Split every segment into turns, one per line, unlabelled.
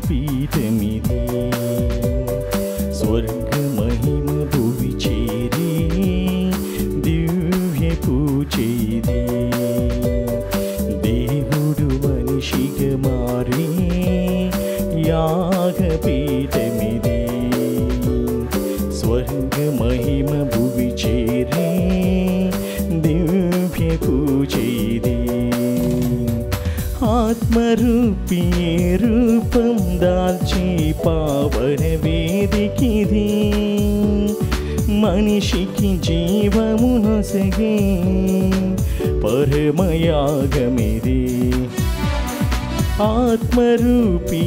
పీఠమిది స్వర్గ మహిమ భువి చేరి దివ్య పూజేది దేవుడు మనిషిగా మారి యాగపీఠమిది స్వర్గ మహిమ భువి చేరి దివ్య పూజేది ఆత్మరూపీ రూపం దాల్చి పావన వేదికిది మనిషికి జీవమునొసగే పరమయాగమిది ఆత్మరూపీ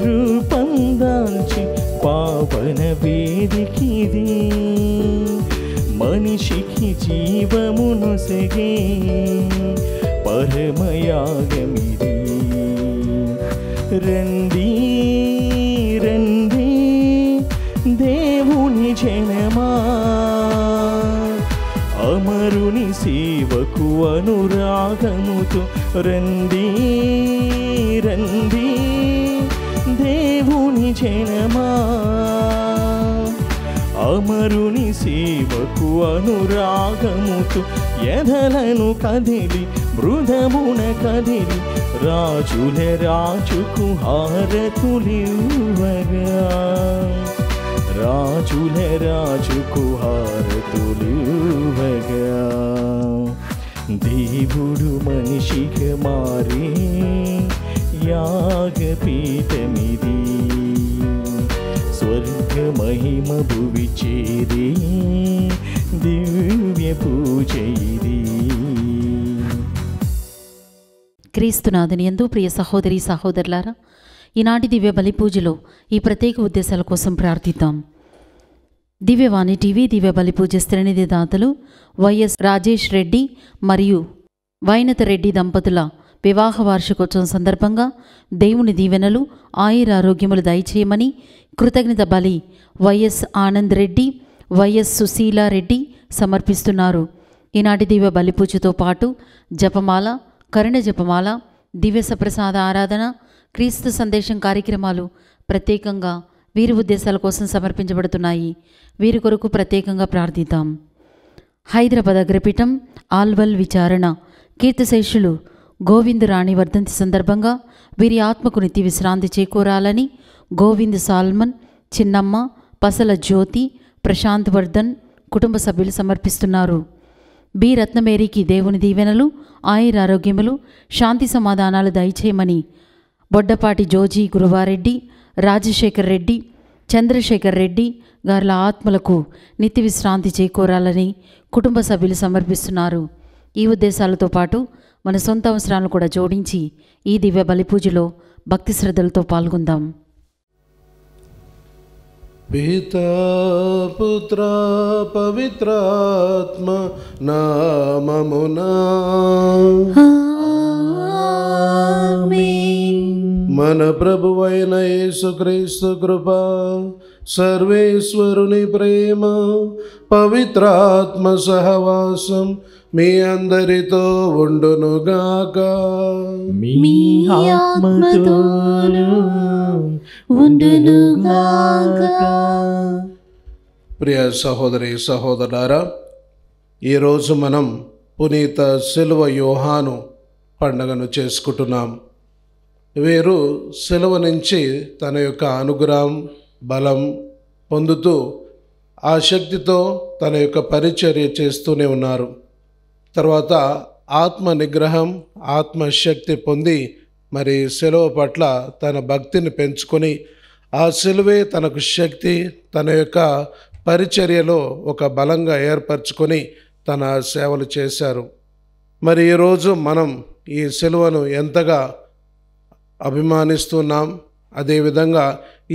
రూపం దాల్చి పావన వేదికిది మనిషికి జీవమునొసగే పరమయాగమిది రండి రండి దేవుని జనమా అమరుని సేవకు అనురాగముతో రండి రండి దేవుని జనమా అమరుని సేవకు అనురాగముతో ఎదలను కదిలి మృదమున కదిలి రాజుల రాజుకు హారతులివ్వగా రాజుల రాజుకు హారతులివ్వగా దేవుడు మనిషిగా మారి యాగపీఠమిది స్వర్గ మహిమ భువి చేరి దివ్య పూజయిది.
క్రీస్తునాథుని యందు ప్రియ సహోదరి సహోదరులారా, ఈనాటి దివ్య బలి పూజలో ఈ ప్రత్యేక ఉద్దేశాల కోసం ప్రార్థిద్దాం. దివ్యవాణి టీవీ దివ్య బలి పూజ శ్రేణిధి దాతలు వైఎస్ రాజేష్ రెడ్డి మరియు వైనత రెడ్డి దంపతుల వివాహ వార్షికోత్సవం సందర్భంగా దేవుని దీవెనలు ఆయురారోగ్యములు దయచేయమని కృతజ్ఞత బలి వైఎస్ ఆనంద్ రెడ్డి వైఎస్ సుశీలా రెడ్డి సమర్పిస్తున్నారు. ఈనాటి దివ్య బలి పూజతో పాటు జపమాల, కరుణ జపమాల, దివ్య సప్రసాద ఆరాధన, క్రీస్తు సందేశం కార్యక్రమాలు ప్రత్యేకంగా వీరి ఉద్దేశాల కోసం సమర్పించబడుతున్నాయి. వీరి కొరకు ప్రత్యేకంగా ప్రార్థిద్దాం. హైదరాబాద్ అగ్రపీఠం ఆల్వల్ విచారణ కీర్తిశేషులు గోవింద్ రాణి వర్ధంతి సందర్భంగా వీరి ఆత్మకు నిత్య విశ్రాంతి చేకూరాలని గోవింద్ సాల్మన్, చిన్నమ్మ, పసల జ్యోతి, ప్రశాంత్ వర్ధన్ కుటుంబ సభ్యులు సమర్పిస్తున్నారు. బి రత్నమేరికి దేవుని దీవెనలు ఆయురారోగ్యములు శాంతి సమాధానాలు దయచేయమని బొడ్డపాటి జోజీ గురువారెడ్డి, రాజశేఖర్ రెడ్డి, చంద్రశేఖర్ రెడ్డి గారుల ఆత్మలకు నిత్య విశ్రాంతి చేకూరాలని కుటుంబ సభ్యులు సమర్పిస్తున్నారు. ఈ ఉద్దేశాలతో పాటు మన సొంత అవసరాలను కూడా జోడించి ఈ దివ్య బలి పూజలో భక్తి శ్రద్ధలతో పాల్గొందాం.
పితా పుత్ర పవిత్రాత్మ నామమునా మన ప్రభువైన యేసుక్రీస్తు కృప, సర్వేశ్వరుని ప్రేమ, పవిత్రాత్మ సహవాసం మీ అందరితో ఉండునుగాక.
మీ ఆత్మతోను ఉండునుగాక.
ప్రియ సహోదరి సహోదరులారా, ఈరోజు మనం పునీత సిలువ యోహాను పండుగను చేసుకుంటున్నాం. వీరు సిలువ నుంచి తన యొక్క అనుగ్రహం, బలం పొందుతూ ఆ శక్తితో తన యొక్క పరిచర్య చేస్తూనే ఉన్నారు. తర్వాత ఆత్మ నిగ్రహం, ఆత్మశక్తి పొంది మరి సిలువ పట్ల తన భక్తిని పెంచుకొని ఆ సిలువే తనకు శక్తి, తన యొక్క పరిచర్యలో ఒక బలంగా ఏర్పరచుకొని తన సేవలు చేశారు. మరి ఈరోజు మనం ఈ సిలువను ఎంతగా అభిమానిస్తున్నాం, అదేవిధంగా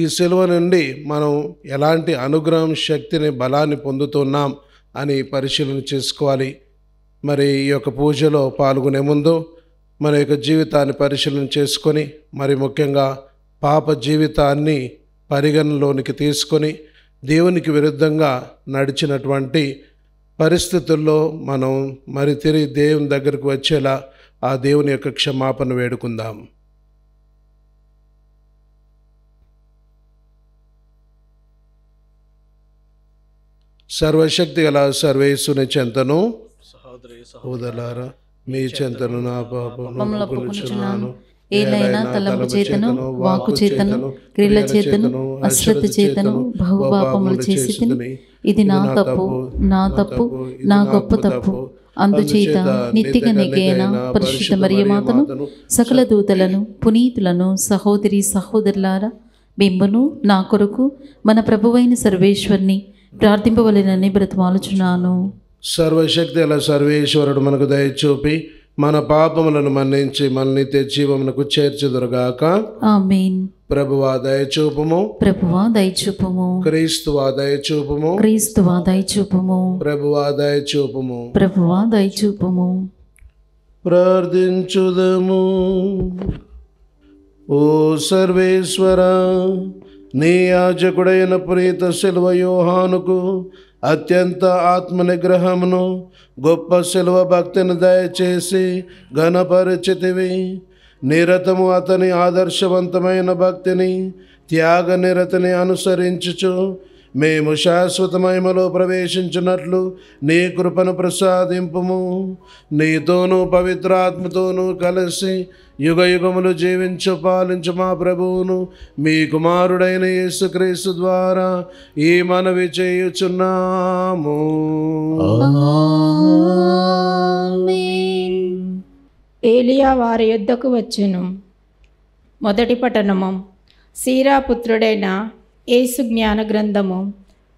ఈ సిలువ నుండి మనం ఎలాంటి అనుగ్రహం, శక్తిని, బలాన్ని పొందుతున్నాం అని పరిశీలన చేసుకోవాలి. మరి ఈ యొక్క పూజలో పాల్గొనే ముందు మన యొక్క జీవితాన్ని పరిశీలన చేసుకొని, మరి ముఖ్యంగా పాప జీవితాన్ని పరిగణలోనికి తీసుకొని దేవునికి విరుద్ధంగా నడిచినటువంటి పరిస్థితుల్లో మనం మరి తిరిగి దేవుని దగ్గరకు వచ్చేలా ఆ దేవుని యొక్క క్షమాపణ వేడుకుందాం. సర్వశక్తి గల సర్వేశ్వరుని చెంతను సహోదరులారా మీ చెంతను నా పాపములను ఒప్పుకొనుచున్నాను.
ఏలైనా తలంపు చేతను, వాక్కు చేతను, క్రియల చేతను, అశ్రద్ధ చేతను బహుపాపములు చేసి తిని, ఇది నా తప్పు, నా తప్పు, నా గొప్ప తప్పు. అందుచేత నిత్యక నిగైన పరిశుద్ధ మరియమాతను, సకల దూతలను, పునీతులను, సహోదరి సహోదరులారా, బింబును నా కొరకు మన ప్రభువైన సర్వేశ్వరుని ప్రార్థింపవలెనని బ్రతిమాలుచున్నాను.
సర్వశక్తి గల సర్వేశ్వరుడు మనకు దయచూపి మన పాపములను మన్నించి మన నిత్య జీవమునకు చేర్చుదురుగాక.
ఆమేన్.
ప్రభువా దయచూపుము,
ప్రభువా దయచూపుము,
క్రీస్తువా దయచూపుము,
క్రీస్తువా దయచూపుము,
ప్రభువా దయచూపుము.
ప్రభువా దయచూపుము.
ప్రార్థించుదము. ఓ సర్వేశ్వరా, నీ యాజకుడైన పునీత శిలువ యోహానుకు అత్యంత ఆత్మనిగ్రహమును, గొప్ప శిలువ భక్తిని దయచేసి ఘనపరిచితివి. నిరతము అతని ఆదర్శవంతమైన భక్తిని, త్యాగ నిరతిని అనుసరించుచు మేము శాశ్వత మహిమలో ప్రవేశించినట్లు నీ కృపను ప్రసాదింపుము. నీతోనూ పవిత్రాత్మతోనూ కలిసి యుగ యుగములు జీవించు పాలించు మా ప్రభువును మీ కుమారుడైన యేసుక్రీస్తు ద్వారా ఈ మనవి చేయుచున్నాము.
ఏలియా వారి యుద్ధకు వచ్చెను. మొదటి పట్టణము. సీరా పుత్రుడైన యేసు జ్ఞాన గ్రంథము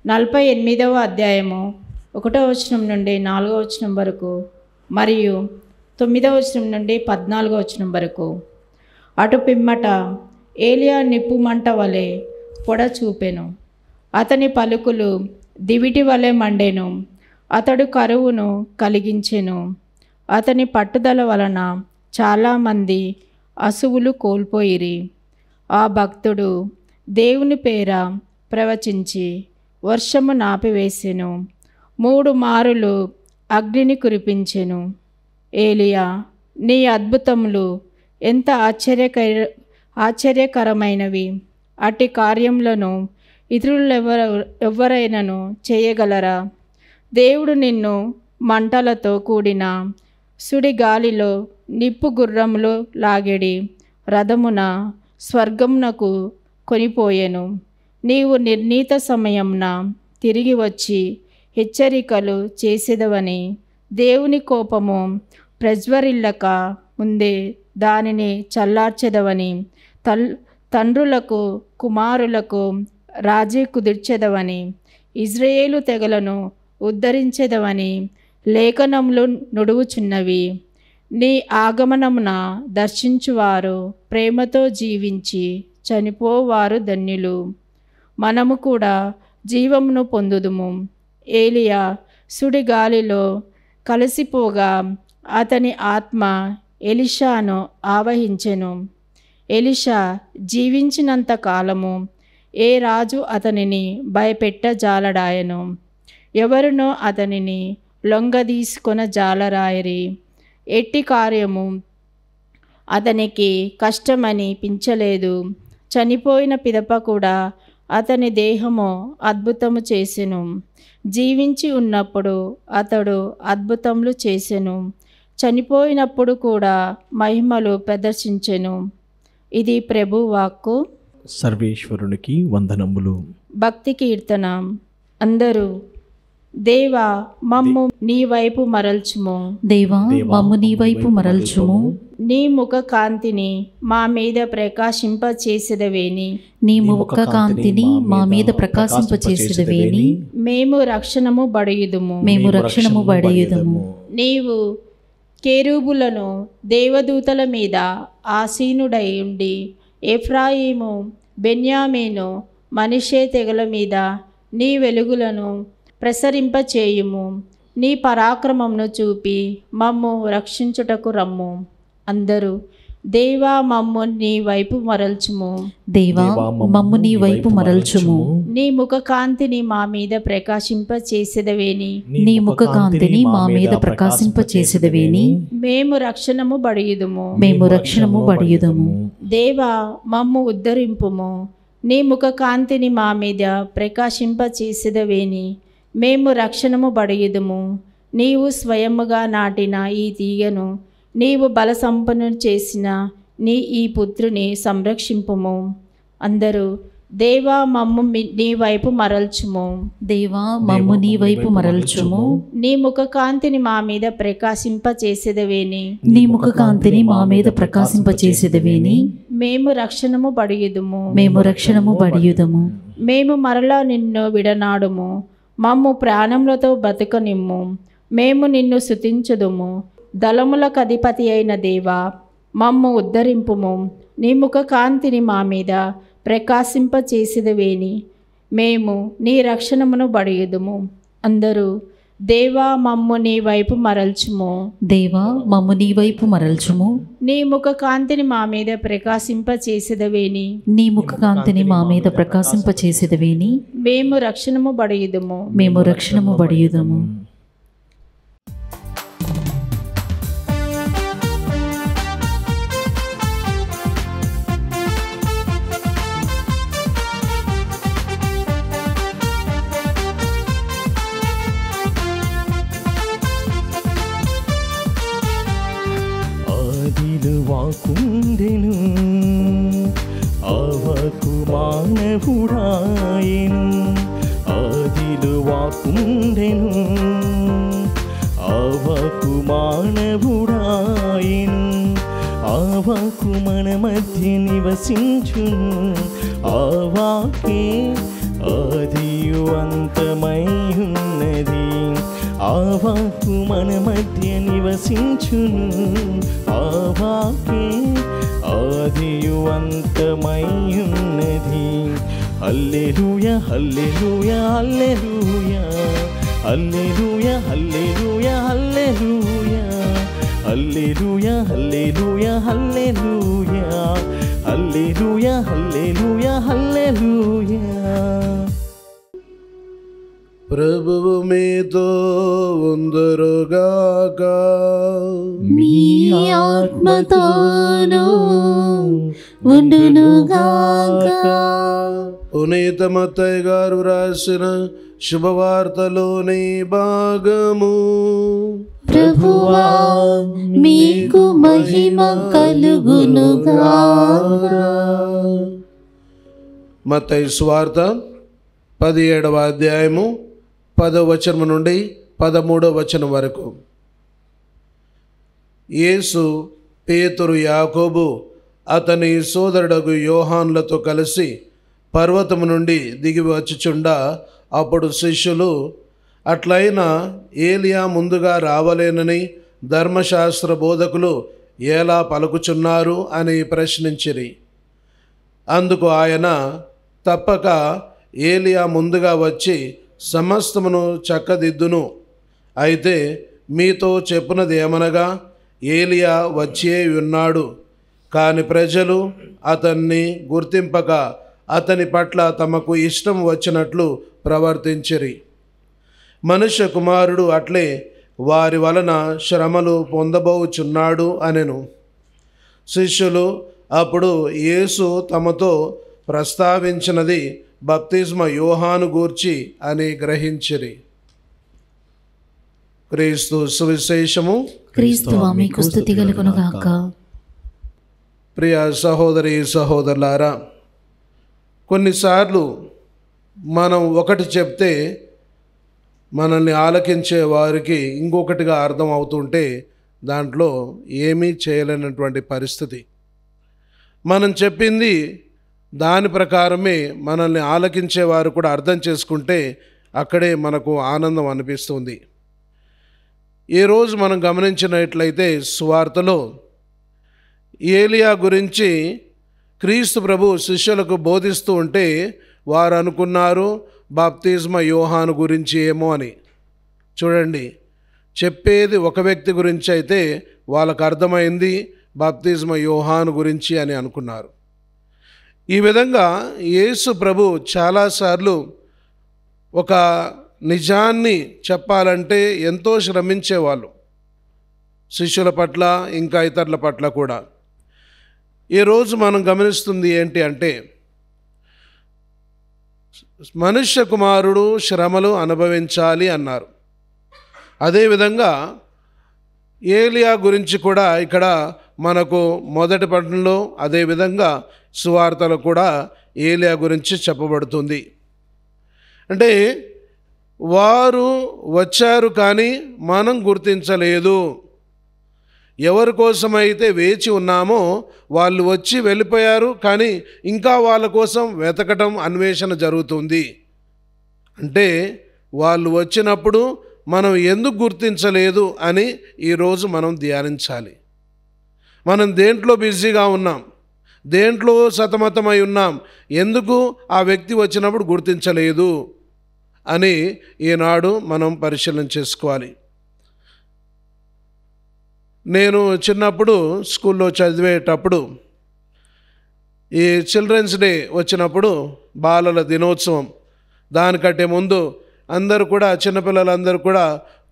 48వ అధ్యాయము 1వ వచనం నుండి 4వ వచనం వరకు మరియు 9వ వచనం నుండి 14వ వచనం వరకు. అటు పిమ్మట ఏలియా నిప్పు మంట వలె పొడ చూపెను. అతని పలుకులు దివిటి వలె మండెను. అతడు కరువును కలిగించెను. అతని పట్టుదల వలన చాలామంది అసువులు కోల్పోయిరి. ఆ భక్తుడు దేవుని పేర ప్రవచించి వర్షము నాపివేసెను. 3 మారులు అగ్నిని కురిపించెను. ఏలియా, నీ అద్భుతములు ఎంత ఆశ్చర్యకరమైనవి! అట్టి కార్యములను ఇతరులెవరైనను చేయగలరా? దేవుడు నిన్ను మంటలతో కూడిన సుడిగాలిలో నిప్పు గుర్రములు లాగెడి రథమున స్వర్గమునకు కొనిపోయెను. నీవు నిర్ణీత సమయమున తిరిగి వచ్చి హెచ్చరికలు చేసేదవని, దేవుని కోపము ప్రజ్వరిల్లక ముందే దానిని చల్లార్చెదవని, తండ్రులకు కుమారులకు రాజీ కుదిర్చెదవని, ఇజ్రాయేలు తెగలను ఉద్ధరించెదవని లేఖనములు నుడువుచున్నవి. నీ ఆగమనమున దర్శించువారు ప్రేమతో జీవించి చనిపోవారు ధన్యులు. మనము కూడా జీవమును పొందుదుము. ఏలియా సుడిగాలిలో కలిసిపోగా అతని ఆత్మ ఎలీషాను ఆవహించెను. ఎలీషా జీవించినంత కాలము ఏ రాజు అతనిని భయపెట్టజాలడాయను. ఎవరునో అతనిని లొంగదీసుకొన జాలరాయరి. ఎట్టి కార్యము అతనికి కష్టమని పించలేదు. చనిపోయిన పిదప కూడా అతని దేహము అద్భుతము చేసెను. జీవించి ఉన్నప్పుడు అతడు అద్భుతములు చేసెను. చనిపోయినప్పుడు కూడా మహిమలు ప్రదర్శించెను. ఇది ప్రభు వాక్కు.
సర్వేశ్వరునికి వందనములు.
భక్తి కీర్తన. అందరూ దేవా మమ్ము నీ వైపు మరల్చుము.
దేవా మమ్ము నీ వైపు మరల్చుము.
నీ ముఖ కాంతిని మా మీద ప్రకాశింపచేసేదవేని.
నీ ముఖ కాంతిని మా మీద ప్రకాశింపచేసేదవేని.
మేము రక్షణము బడియుదుము.
మేము రక్షణము బడియుదుము.
నీవు కేరూబులను దేవదూతల మీద ఆసీనుడై ఉండి ఎఫ్రాయిము, బెన్యామీను, మనష్షే తెగల మీద నీ వెలుగులను ప్రసరింపచేయుము. నీ పరాక్రమమును చూపి మమ్ము రక్షించుటకు రమ్ము. అందరూ దేవా మమ్ము నీ వైపు మరల్చుము.
దేవా మమ్ము నీ వైపు మరల్చుము.
నీ ముఖ కాంతిని మా మీద ప్రకాశింపచేసేదవేని.
నీ ముఖ కాంతిని మా మీద ప్రకాశింపచేసేదవేని.
మేము రక్షణము బడియుదుము.
మేము రక్షణము బడియుదము.
దేవా మమ్ము ఉద్ధరింపుము. నీ ముఖ కాంతిని మా మీద ప్రకాశింపచేసేదవేని. మేము రక్షణము బడియుదుము. నీవు స్వయముగా నాటిన ఈ తీగను, నీవు బలసంపన్నును చేసిన ఈ పుత్రుని సంరక్షింపుము. అందరూ దేవా మమ్ము నీ వైపు మరల్చుము.
దేవా మమ్ము నీ వైపు మరల్చుము.
నీ ముఖ కాంతిని మా మీద ప్రకాశింపచేసేదవేని.
నీ ముఖ కాంతిని మా మీద ప్రకాశింపచేసేదవేని.
మేము రక్షణము బడియుదుము.
మేము రక్షణము బడియుదము.
మేము మరలా నిన్ను విడనాడుము. మమ్ము ప్రాణములతో బతుకనిమ్ము. మేము నిన్ను స్తుతించుదుము. దళములకు అధిపతి అయిన దేవా, మమ్ము ఉద్ధరింపుము. నీ ముఖ కాంతిని మా మీద ప్రకాశింపచేసేదవేని. మేము నీ రక్షణమును బడియుదుము. అందరూ దేవా మమ్ము నీ వైపు మరల్చుము.
దేవా మమ్ము నీ వైపు మరల్చుము.
నీ ముఖ కాంతిని మా మీద ప్రకాశింపచేసేదవేని.
నీ ముఖ కాంతిని మా మీద ప్రకాశింపచేసేదవేని.
మేము రక్షణము బడియుదుము.
మేము రక్షణము బడియుదము.
వాకుండెను అవకు మానవుడాయెను. ఆదిలో వాకుండెను అవకు మానవుడాయెను. అవకు మన మధ్య నివసించును. ఆవాకే ఆదియు అంతమై ఉన్నది. ఆవాకు మన మధ్య నివసించును. ఆవాకే ఆదియు అంతమై ఉన్నది. హల్లెలూయా హల్లెలూయా హల్లెలూయా హల్లెలూయా హల్లెలూయా హల్లెలూయా హల్లెలూయా హల్లెలూయా హల్లెలూయా హల్లెలూయా హల్లెలూయా హల్లెలూయా.
ప్రభువు మీతో ఉందురుగాక.
మీ ఆత్మతోనూ ఉండునుగాక.
పునీత మత్తయి గారు రాసిన శుభవార్తలోని భాగము.
ప్రభువా మీకు మహిమ కలుగునుగాక.
మత్తయి సువార్త 17వ అధ్యాయము 10వ వచనం నుండి 13వ వచనం వరకు. యేసు పేతురు, యాకోబు, అతని సోదరుడగు యోహానులతో కలిసి పర్వతము నుండి దిగి వచ్చుచుండా, అప్పుడు శిష్యులు, అట్లయినా ఏలియా ముందుగా రావలేనని ధర్మశాస్త్ర బోధకులు ఎలా పలుకుచున్నారు అని ప్రశ్నించిరి. అందుకు ఆయన, తప్పక ఏలియా ముందుగా వచ్చి సమస్తమును చక్కదిద్దును. అయితే మీతో చెప్పునది ఏమనగా, ఏలియా వచ్చియే ఉన్నాడు. కాని ప్రజలు అతన్ని గుర్తింపక అతని పట్ల తమకు ఇష్టం వచ్చినట్లు ప్రవర్తించిరి. మనుష్య కుమారుడు అట్లే వారి వలన శ్రమలు పొందబోచున్నాడు అనెను. శిష్యులు అప్పుడు యేసు తమతో ప్రస్తావించినది బప్తిస్మ యోహాను గూర్చి అని గ్రహించిరి. క్రీస్తు సువిశేషము.
క్రీస్తువా మీకు స్తుతి కలుగునుగాక.
ప్రియ సహోదరి సహోదరులారా, కొన్నిసార్లు మనం ఒకటి చెప్తే మనల్ని ఆలకించే వారికి ఇంకొకటిగా అర్థం అవుతుంటే దాంట్లో ఏమీ చేయలేనటువంటి పరిస్థితి. మనం చెప్పింది దాని ప్రకారమే మనల్ని ఆలకించేవారు కూడా అర్థం చేసుకుంటే అక్కడే మనకు ఆనందం అనిపిస్తుంది. ఈరోజు మనం గమనించినట్లయితే సువార్తలో ఏలియా గురించి క్రీస్తు ప్రభు శిష్యులకు బోధిస్తూ ఉంటే వారు అనుకున్నారు బాప్తిస్మ యోహాను గురించి ఏమో అని. చూడండి, చెప్పేది ఒక వ్యక్తి గురించి అయితే వాళ్ళకు అర్థమైంది బాప్తిస్మ యోహాను గురించి అని అనుకున్నారు. ఈ విధంగా యేసు ప్రభు చాలాసార్లు ఒక నిజాన్ని చెప్పాలంటే ఎంతో శ్రమించేవాళ్ళు, శిష్యుల పట్ల ఇంకా ఇతరుల పట్ల కూడా. ఈరోజు మనం గమనిస్తుంది ఏంటి అంటే, మనుష్య కుమారుడు శ్రమలు అనుభవించాలి అన్నారు. అదేవిధంగా ఏలియా గురించి కూడా ఇక్కడ మనకు మొదటి పట్టణంలో, అదేవిధంగా సువార్తలో కూడా ఏలియా గురించి చెప్పబడుతుంది. అంటే వారు వచ్చారు కానీ మనం గుర్తించలేదు. ఎవరి కోసమైతే వేచి ఉన్నామో వాళ్ళు వచ్చి వెళ్ళిపోయారు, కానీ ఇంకా వాళ్ళ కోసం వెతకటం, అన్వేషణ జరుగుతుంది. అంటే వాళ్ళు వచ్చినప్పుడు మనం ఎందుకు గుర్తించలేదు అని ఈరోజు మనం ధ్యానించాలి. మనం దేంట్లో బిజీగా ఉన్నాం, దేంట్లో సతమతమై ఉన్నాం, ఎందుకు ఆ వ్యక్తి వచ్చినప్పుడు గుర్తించలేదు అని ఈనాడు మనం పరిశీలన చేసుకోవాలి. నేను చిన్నప్పుడు స్కూల్లో చదివేటప్పుడు ఈ చిల్డ్రన్స్ డే వచ్చినప్పుడు, బాలల దినోత్సవం, దానికంటే ముందు అందరూ కూడా, చిన్నపిల్లలందరూ కూడా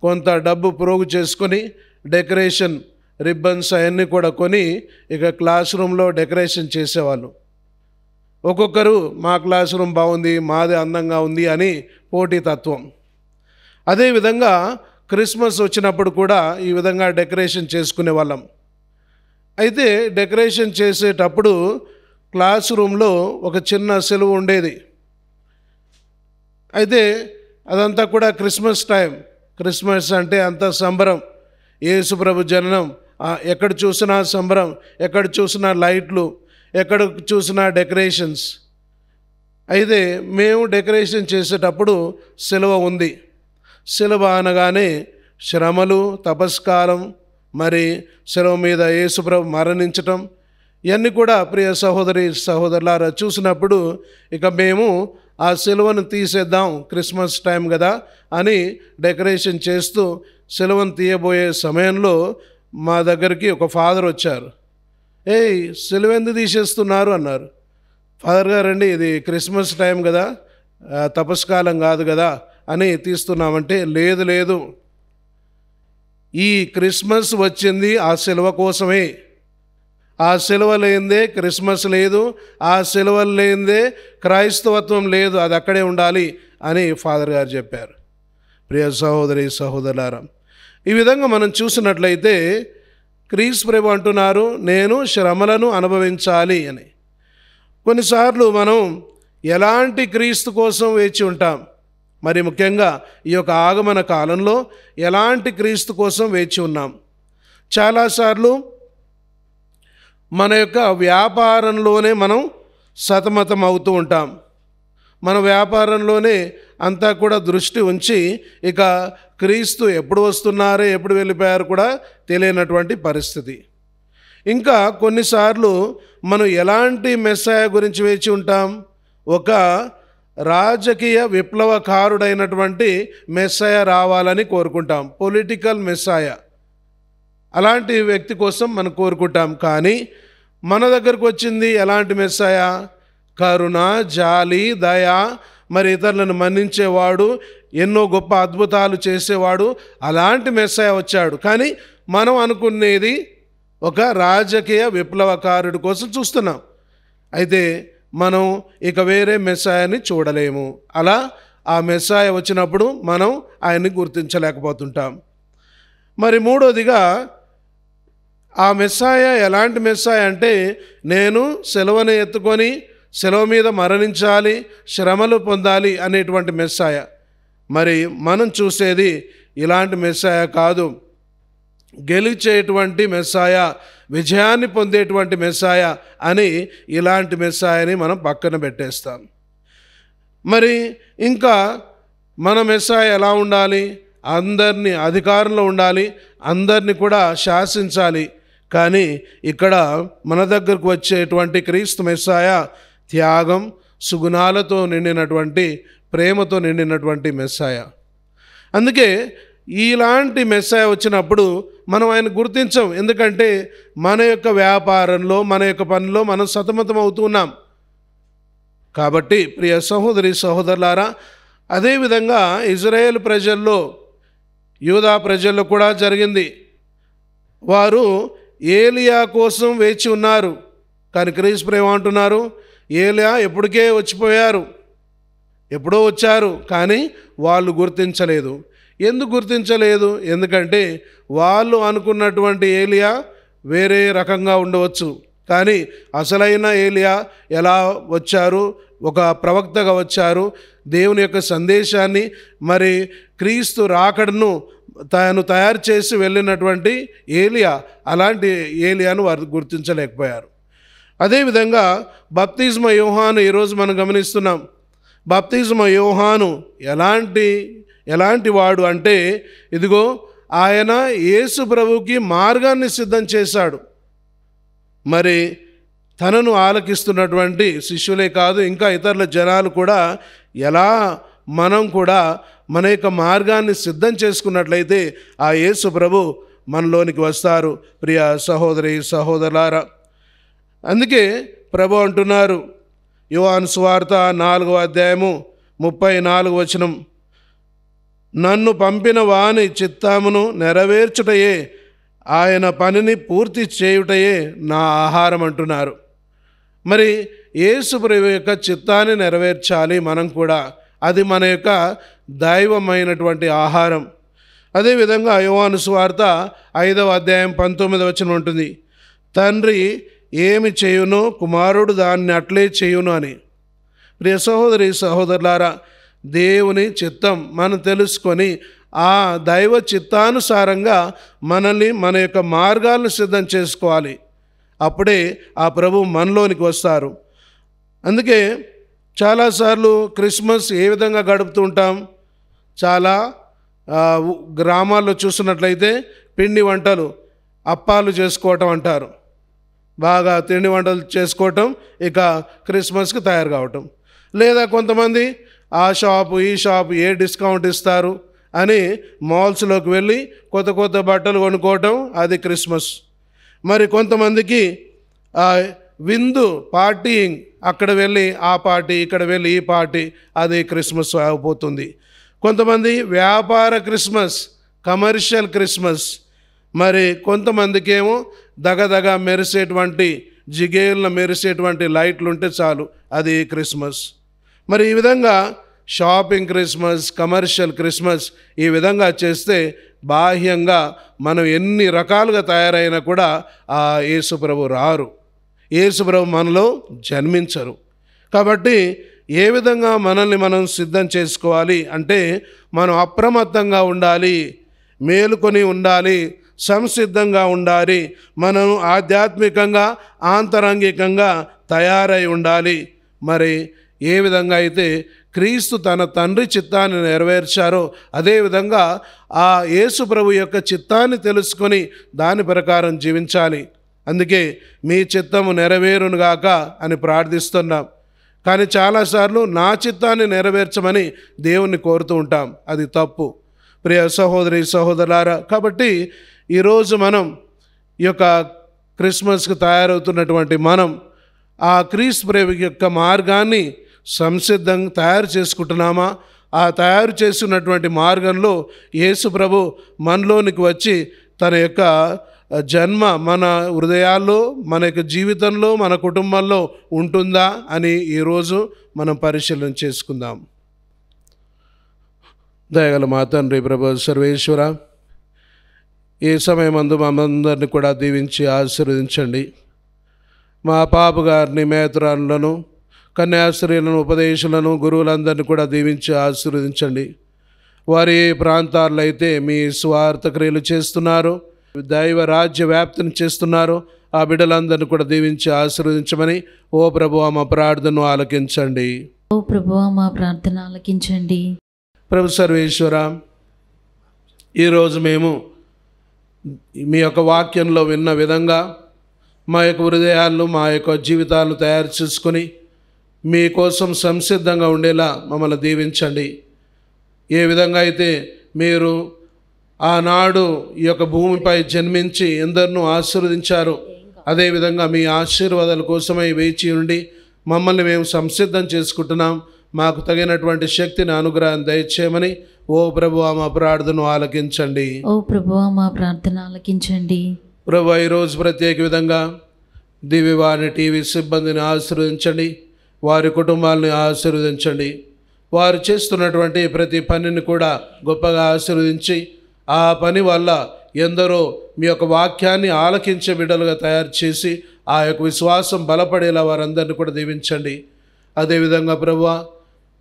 కొంత డబ్బు పోగు చేసుకొని డెకరేషన్ రిబ్బన్స్ అవన్నీ కూడా కొని ఇక క్లాస్ రూమ్లో డెకరేషన్ చేసేవాళ్ళు. ఒక్కొక్కరు మా క్లాస్ రూమ్ బాగుంది, మాది అందంగా ఉంది అని పోటీతత్వం. అదేవిధంగా క్రిస్మస్ వచ్చినప్పుడు కూడా ఈ విధంగా డెకరేషన్ చేసుకునే వాళ్ళం. అయితే డెకరేషన్ చేసేటప్పుడు క్లాస్ రూమ్లో ఒక చిన్న సెలవు ఉండేది. అయితే అదంతా కూడా క్రిస్మస్ టైం. క్రిస్మస్ అంటే అంత సంబరం, యేసుప్రభు జననం, ఎక్కడ చూసినా సంబరం, ఎక్కడ చూసినా లైట్లు, ఎక్కడ చూసినా డెకరేషన్స్. అయితే మేము డెకరేషన్ చేసేటప్పుడు సెలవు ఉంది. సెలవు అనగానే శ్రమలు, తపస్కాలం, మరి సెలవు మీద యేసుప్రభు మరణించటం, ఇవన్నీ కూడా ప్రియ సహోదరి సహోదరులారా చూసినప్పుడు ఇక మేము ఆ సెలవును తీసేద్దాం, క్రిస్మస్ టైం కదా అని డెకరేషన్ చేస్తూ సెలవును తీయబోయే సమయంలో మా దగ్గరికి ఒక ఫాదర్ వచ్చారు. ఏయ్, సెలవు ఎందుకు తీసేస్తున్నారు అన్నారు. ఫాదర్ గారండి, ఇది క్రిస్మస్ టైం కదా, తపస్కాలం కాదు కదా అని తీస్తున్నామంటే, లేదు లేదు, ఈ క్రిస్మస్ వచ్చింది ఆ సెలవు కోసమే. ఆ సెలవు లేనిదే క్రిస్మస్ లేదు, ఆ సెలవులు లేనిదే క్రైస్తవత్వం లేదు, అది అక్కడే ఉండాలి అని ఫాదర్ గారు చెప్పారు. ప్రియ సహోదరి సహోదరులారా, ఈ విధంగా మనం చూసినట్లయితే క్రీస్తు ప్రభు అంటున్నారు, నేను శ్రమలను అనుభవించాలి అని. కొన్నిసార్లు మనం ఎలాంటి క్రీస్తు కోసం వేచి ఉంటాం, మరి ముఖ్యంగా ఈ యొక్క ఆగమన కాలంలో ఎలాంటి క్రీస్తు కోసం వేచి ఉన్నాం. చాలాసార్లు మన యొక్క వ్యాపారంలోనే మనం సతమతం అవుతూ ఉంటాం. మన వ్యాపారంలోనే అంతా కూడా దృష్టి ఉంచి ఇక క్రీస్తు ఎప్పుడు వస్తున్నారో ఎప్పుడు వెళ్ళిపోయారు కూడా తెలియనటువంటి పరిస్థితి. ఇంకా కొన్నిసార్లు మనం ఎలాంటి మెస్సాయ గురించి వేచి ఉంటాం, ఒక రాజకీయ విప్లవకారుడైనటువంటి మెస్సాయ రావాలని కోరుకుంటాం, పొలిటికల్ మెస్సాయ. అలాంటి వ్యక్తి కోసం మనం కోరుకుంటాం. కానీ మన దగ్గరకు వచ్చింది ఎలాంటి మెస్సాయ? కరుణ, జాలి, దయ, మరి ఇతరులను మన్నించేవాడు, ఎన్నో గొప్ప అద్భుతాలు చేసేవాడు, అలాంటి మెస్సాయ వచ్చాడు. కానీ మనం అనుకునేది ఒక రాజకీయ విప్లవకారుడి కోసం చూస్తున్నాం. అయితే మనం ఇక వేరే మెస్సాయని చూడలేము. అలా ఆ మెస్సాయ వచ్చినప్పుడు మనం ఆయన్ని గుర్తించలేకపోతుంటాం. మరి మూడోదిగా ఆ మెస్సాయ ఎలాంటి మెస్సాయ అంటే, నేను సెలవును ఎత్తుకొని సెలవు మీద మరణించాలి, శ్రమలు పొందాలి అనేటువంటి మెస్సాయ. మరి మనం చూసేది ఇలాంటి మెస్సాయ కాదు. గెలిచేటువంటి మెస్సాయ, విజయాన్ని పొందేటువంటి మెస్సాయ అని ఇలాంటి మెస్సాయని మనం పక్కన పెట్టేస్తాం. మరి ఇంకా మన మెస్సాయ ఎలా ఉండాలి? అందరినీ అధికారంలో ఉండాలి, అందరినీ కూడా శాసించాలి. కానీ ఇక్కడ మన దగ్గరకు వచ్చేటువంటి క్రీస్తు మెస్సాయ త్యాగం, సుగుణాలతో నిండినటువంటి, ప్రేమతో నిండినటువంటి మెస్సాయ. అందుకే ఇలాంటి మెస్సాయ వచ్చినప్పుడు మనం ఆయన గుర్తించం. ఎందుకంటే మన యొక్క వ్యాపారంలో, మన యొక్క పనిలో మనం సతమతం అవుతున్నాం. కాబట్టి ప్రియ సహోదరి సహోదరులారా, అదేవిధంగా ఇజ్రాయేల్ ప్రజల్లో, యూదా ప్రజల్లో కూడా జరిగింది. వారు ఏలియా కోసం వేచి ఉన్నారు. కానీ క్రీస్తు ప్రభు అంటున్నారు, ఏలియా ఎప్పటికే వచ్చిపోయారు, ఎప్పుడో వచ్చారు, కానీ వాళ్ళు గుర్తించలేదు. ఎందుకు గుర్తించలేదు? ఎందుకంటే వాళ్ళు అనుకున్నటువంటి ఏలియా వేరే రకంగా ఉండవచ్చు, కానీ అసలైన ఏలియా ఎలా వచ్చారు? ఒక ప్రవక్తగా వచ్చారు. దేవుని యొక్క సందేశాన్ని, మరి క్రీస్తు రాకడను తాను తయారు చేసి వెళ్ళినటువంటి ఏలియా, అలాంటి ఏలియాను వారు గుర్తించలేకపోయారు. అదేవిధంగా బప్తిస్మ యోహాను ఈరోజు మనం గమనిస్తున్నాం. బప్తిస్మ యోహాను ఎలాంటి వాడు అంటే, ఇదిగో ఆయన యేసు ప్రభువుకి మార్గాన్ని సిద్ధం చేశాడు. మరి తనను ఆలకిస్తున్నటువంటి శిష్యులే కాదు, ఇంకా ఇతరుల జనాలు కూడా ఎలా మనం కూడా మన యొక్క మార్గాన్ని సిద్ధం చేసుకున్నట్లయితే ఆ యేసు ప్రభు మనలోనికి వస్తారు. ప్రియ సహోదరి సహోదరులారా, అందుకే ప్రభు అంటున్నారు, యోహాను సువార్త 4వ అధ్యాయము 34వ వచనం, నన్ను పంపిన వాని చిత్తమును నెరవేర్చుటయే, ఆయన పనిని పూర్తి చేయుటయే నా ఆహారం అంటున్నారు. మరి యేసు ప్రభు యొక్క చిత్తాన్ని నెరవేర్చాలి మనం కూడా, అది మన యొక్క దైవమైనటువంటి ఆహారం. అదేవిధంగా యోహాను సువార్త 5వ అధ్యాయం 19వ వచనం ఉంటుంది, తండ్రి ఏమి చేయునో కుమారుడు దాన్ని అట్లే చేయును అని. ప్రియ సహోదరి సహోదరులారా, దేవుని చిత్తం మనం తెలుసుకొని ఆ దైవ చిత్తానుసారంగా మనల్ని మన యొక్క మార్గాలను సిద్ధం చేసుకోవాలి. అప్పుడే ఆ ప్రభు మనలోనికి వస్తారు. అందుకే చాలాసార్లు క్రిస్మస్ ఏ విధంగా గడుపుతూ ఉంటాం? చాలా గ్రామాల్లో చూస్తున్నట్లయితే పిండి వంటలు, అప్పాలు చేసుకోవటం అంటారు. బాగా తిండి వంటలు చేసుకోవటం, ఇక క్రిస్మస్కి తయారు కావటం. లేదా కొంతమంది ఆ షాపు ఈ షాపు ఏ డిస్కౌంట్ ఇస్తారు అని మాల్స్లోకి వెళ్ళి కొత్త కొత్త బట్టలు కొనుక్కోవటం, అది క్రిస్మస్. మరి కొంతమందికి విందు పార్టీయింగ్, అక్కడ వెళ్ళి ఆ పార్టీ, ఇక్కడ వెళ్ళి ఈ పార్టీ, అది క్రిస్మస్ అయిపోతుంది. కొంతమంది వ్యాపార క్రిస్మస్, కమర్షియల్ క్రిస్మస్. మరి కొంతమందికి ఏమో దగదగ మెరిసేటువంటి, జిగేళ్ళ మెరిసేటువంటి లైట్లు ఉంటే చాలు, అది క్రిస్మస్. మరి ఈ విధంగా షాపింగ్ క్రిస్మస్, కమర్షియల్ క్రిస్మస్, ఈ విధంగా చేస్తే బాహ్యంగా మనం ఎన్ని రకాలుగా తయారైనా కూడా ఆ యేసుప్రభు రారు, యేసుప్రభు మనలో జన్మించరు. కాబట్టి ఏ విధంగా మనల్ని మనం సిద్ధం చేసుకోవాలి అంటే, మనం అప్రమత్తంగా ఉండాలి, మేలుకొని ఉండాలి, సంసిద్ధంగా ఉండాలి. మనం ఆధ్యాత్మికంగా ఆంతరంగికంగా తయారై ఉండాలి. మరి ఏ విధంగా అయితే క్రీస్తు తన తండ్రి చిత్తాన్ని నెరవేర్చారో, అదేవిధంగా ఆ యేసు ప్రభు యొక్క చిత్తాన్ని తెలుసుకొని దాని ప్రకారం జీవించాలి. అందుకే మీ చిత్తము నెరవేరునుగాక అని ప్రార్థిస్తున్నాం. కానీ చాలాసార్లు నా చిత్తాన్ని నెరవేర్చమని దేవుణ్ణి కోరుతూ ఉంటాం, అది తప్పు. ప్రియ సహోదరి సహోదరులారా, కాబట్టి ఈరోజు మనం ఈ యొక్క క్రిస్మస్కి తయారవుతున్నటువంటి మనం ఆ క్రీస్తు ప్రభు యొక్క మార్గాన్ని సంసిద్ధంగా తయారు చేసుకుంటున్నామా? ఆ తయారు చేస్తున్నటువంటి మార్గంలో యేసు ప్రభు మనలోనికి వచ్చి తన యొక్క జన్మ మన హృదయాల్లో, మన యొక్క జీవితంలో, మన కుటుంబంలో ఉంటుందా అని ఈరోజు మనం పరిశీలన చేసుకుందాం. దయగల మా తండ్రి ప్రభు సర్వేశ్వర, ఈ సమయమందు మనందరినీ కూడా దీవించి ఆశీర్వదించండి. మా పాప గారిని, మేతురాలను, కన్యాస్త్రీలను, ఉపదేశులను, గురువులందరినీ కూడా దీవించి ఆశీర్వదించండి. వారి ఏ ప్రాంతాల్లో అయితే మీ స్వార్థ క్రియలు చేస్తున్నారు, దైవ రాజ్య వ్యాప్తిని చేస్తున్నారు, ఆ బిడ్డలందరినీ కూడా దీవించి ఆశీర్వదించమని ఓ ప్రభువా మా ప్రార్థనను ఆలకించండి.
ఓ ప్రభువా మా ప్రార్థన ఆలకించండి.
ప్రభు సర్వేశ్వర, ఈరోజు మేము మీ యొక్క వాక్యంలో విన్న విధంగా మా యొక్క హృదయాలను, మా యొక్క జీవితాలను తయారు చేసుకొని మీకోసం సంసిద్ధంగా ఉండేలా మమ్మల్ని దీవించండి. ఏ విధంగా అయితే మీరు ఆనాడు ఈ యొక్క భూమిపై జన్మించి ఎందరినూ ఆశీర్వదించారు, అదేవిధంగా మీ ఆశీర్వాదాల కోసమై వేచి ఉండి మమ్మల్ని మేము సంసిద్ధం చేసుకుంటున్నాం. మాకు తగినటువంటి శక్తిని, అనుగ్రహాన్ని దయచేయమని ఓ ప్రభువా మా ప్రార్థనను ఆలకించండి.
ఓ ప్రభువా మా ప్రార్థన ఆలకించండి.
ప్రభు, ఈరోజు ప్రత్యేక విధంగా దివ్యవాణి టీవీ సిబ్బందిని ఆశీర్వదించండి, వారి కుటుంబాలని ఆశీర్వదించండి. వారు చేస్తున్నటువంటి ప్రతి పనిని కూడా గొప్పగా ఆశీర్వదించి ఆ పని వల్ల ఎందరో మీ యొక్క వాక్యాన్ని ఆలకించే బిడ్డలుగా తయారు చేసి ఆ యొక్క విశ్వాసం బలపడేలా వారందరినీ కూడా దీవించండి. అదేవిధంగా ప్రభువా,